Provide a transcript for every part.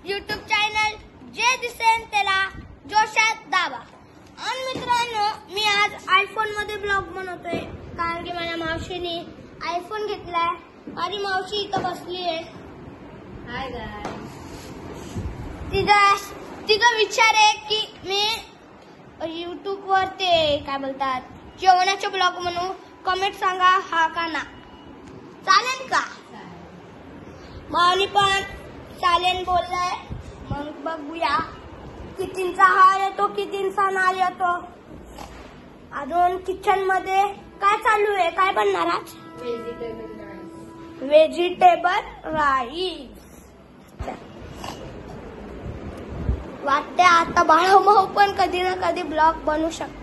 YouTube channel जे दिसेल त्याला जोशात दाबा। आणि मित्रांनो, मी आज आयफोन मध्ये ब्लॉग बनवतोय कारण की माझ्या मावशीने आयफोन घेतलाय। माझी मावशी इथं बसली आहे। Hi guys. तिचा विचार आहे की मी YouTube वर ते काय बोलतात जेवणाचे ब्लॉग म्हणून कमेंट सांगा हा का ना, चालेल का? मावली पण चालेल बोललाय। मग बघूया कितींचा हा येतो कितींचा नाही येतो। अजून किचन मध्ये काय चालू आहे, काय बनणार आज? Vegetable rice. वाटते आता बाळाभाऊ पण कधी ना कधी ब्लॉग बनवू शकतो।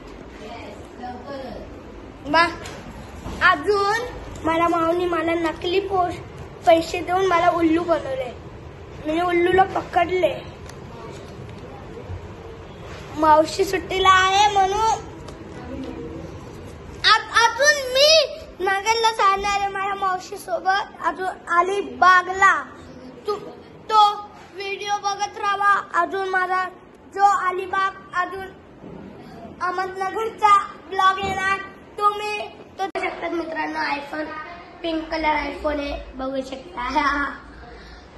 अजून मला माऊनी मला नकली पैसे देऊन मला उल्लू बनवले। मी उल्लूला पकडले। मावशी सुट्टीला आहे म्हणून अजून मी नगरला जाणार आहे माझ्या मावशी सोबत। अजून अलिबागला तो व्हिडिओ बघत राहा। अजून माझा जो अलिबाग अजून अहमदनगरचा ब्लॉग येणार तो बघू शकतात मित्रांनो। आयफोन पिंक कलर आयफोन आहे, बघू शकता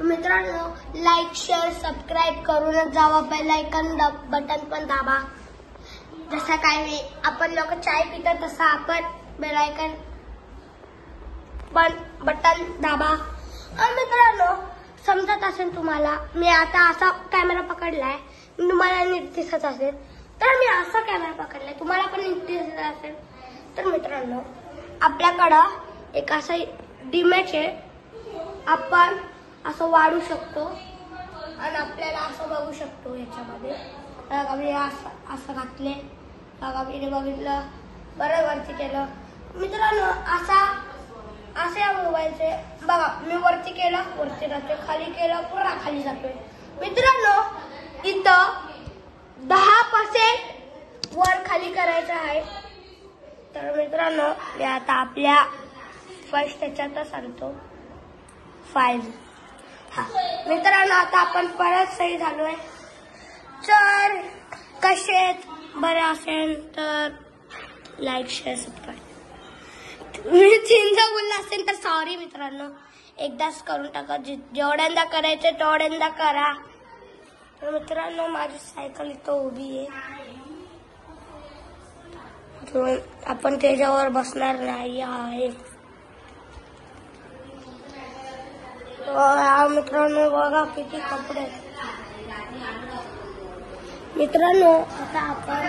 मित्रांनो। लाईक शेअर सबस्क्राईब करूनच जावा। बेल आयकॉन बटन पण दाबा। जसं काय मी आपण लोक चाय पितो तसं आपण बेल आयकॉन बटन दाबा। आणि मित्रांनो, समजत असेल तुम्हाला मी आता असा कॅमेरा पकडलाय, तुम्हाला नीट दिसत असेल तर मी असा कॅमेरा पकडलाय, तुम्हाला पण नीट दिसत असेल तर मित्रांनो आपल्याकडं एक असा डिमॅच आहे। आपण असं वाढू शकतो आणि आपल्याला असं बघू शकतो। याच्यामध्ये बघा मी असं घातले, बघा मी बघितलं, बरं वरती केलं मित्रांनो। असं या मोबाईलचे बघा मी वरती केलं वरती जातोय, खाली केलं पुन्हा खाली जातोय मित्रांनो। इथं 10% वर खाली करायचं आहे। तर मित्रांनो मी आता आपल्या फर्स्ट त्याच्यातच आणतो 5। हा मित्रांनो, आता आपण परत सही झालोय। तर कसे बरे असेल तर लाईक शेअर सबस्क्राईब। मी चिंता बोलला असेल तर सॉरी मित्रांनो, एकदाच करून टाका। जेवढ्यांदा करायचं तेवढ्यांदा करा। तर मित्रांनो माझी सायकल इथं उभी आहे, आपण त्याच्यावर बसणार नाही आहे। मित्रांनो बघा किती कपडे मित्रांनो। आता आपण